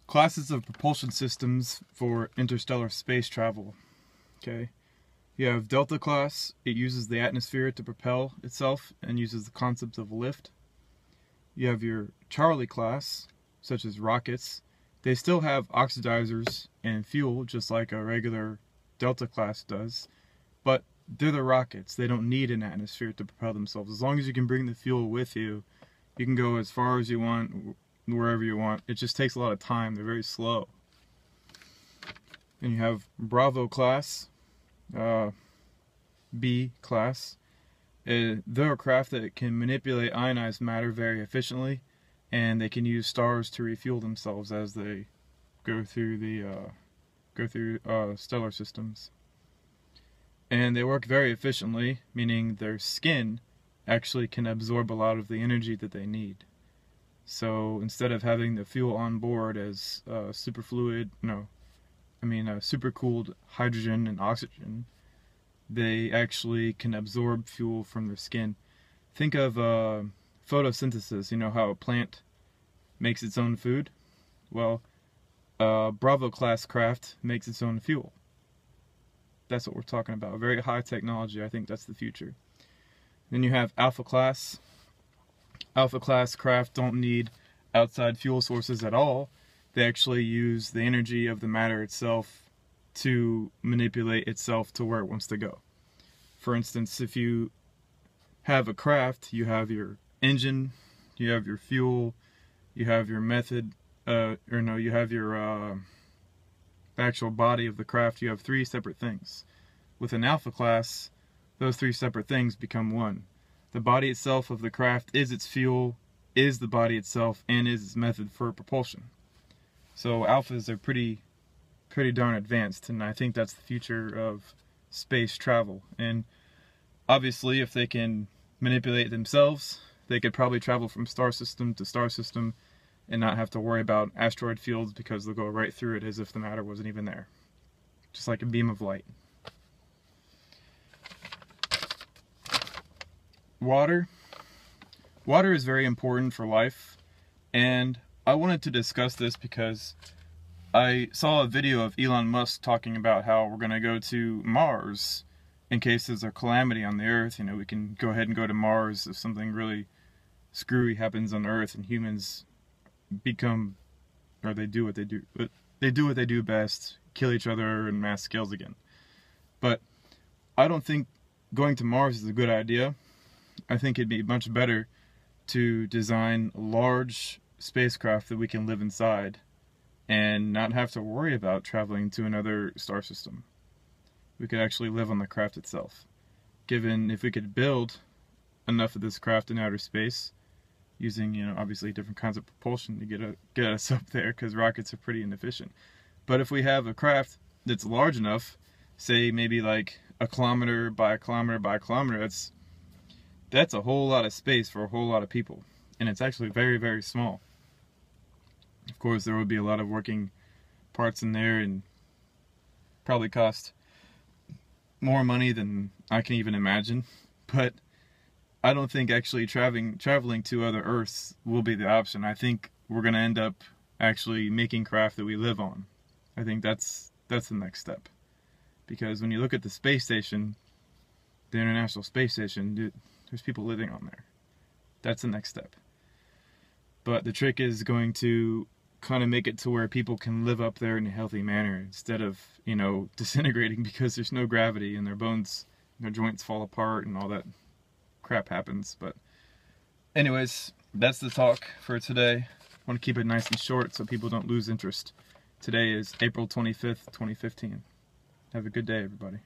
Classes of propulsion systems for interstellar space travel. Okay, you have Delta class. It uses the atmosphere to propel itself and uses the concept of lift. You have your Charlie class, such as rockets. They still have oxidizers and fuel, just like a regular Delta class does, but they're the rockets. They don't need an atmosphere to propel themselves. As long as you can bring the fuel with you, you can go as far as you want, wherever you want. It just takes a lot of time. They're very slow. And you have Bravo class, B class. They're a craft that can manipulate ionized matter very efficiently, and they can use stars to refuel themselves as they go through stellar systems. And they work very efficiently, meaning their skin actually can absorb a lot of the energy that they need. So instead of having the fuel on board as supercooled hydrogen and oxygen, they actually can absorb fuel from their skin. Think of photosynthesis. You know how a plant makes its own food? Well, Bravo class craft makes its own fuel. That's what we're talking about. Very high technology. I think that's the future. Then you have Alpha class. Alpha class craft don't need outside fuel sources at all. They actually use the energy of the matter itself to manipulate itself to where it wants to go. For instance, if you have a craft, you have your engine, you have your fuel, you have your method, you have your actual body of the craft. You have three separate things. With an Alpha class, those three separate things become one. The body itself of the craft is its fuel, is the body itself, and is its method for propulsion. So Alphas are pretty darn advanced, and I think that's the future of space travel. And obviously, if they can manipulate themselves, they could probably travel from star system to star system and not have to worry about asteroid fields, because they'll go right through it as if the matter wasn't even there. Just like a beam of light. Water. Water is very important for life, and I wanted to discuss this because I saw a video of Elon Musk talking about how we're going to go to Mars in case there's a calamity on the Earth. You know, we can go ahead and go to Mars if something really screwy happens on Earth and humans they do what they do best, kill each other in mass scales again. But I don't think going to Mars is a good idea. I think it'd be much better to design a large spacecraft that we can live inside and not have to worry about traveling to another star system. We could actually live on the craft itself. Given if we could build enough of this craft in outer space, using, obviously different kinds of propulsion to get us up there, because rockets are pretty inefficient. But if we have a craft that's large enough, say maybe like a kilometer by a kilometer by a kilometer, that's a whole lot of space for a whole lot of people. And it's actually very, very small. Of course, there would be a lot of working parts in there and probably cost more money than I can even imagine. But I don't think actually traveling to other Earths will be the option. I think we're going to end up actually making craft that we live on. I think that's the next step. Because when you look at the space station, the International Space Station, there's people living on there. That's the next step. But the trick is going to kind of make it to where people can live up there in a healthy manner instead of, disintegrating because there's no gravity and their bones, their joints fall apart and all that crap happens. But anyways, that's the talk for today. I want to keep it nice and short so people don't lose interest. Today is April 25th, 2015. Have a good day, everybody.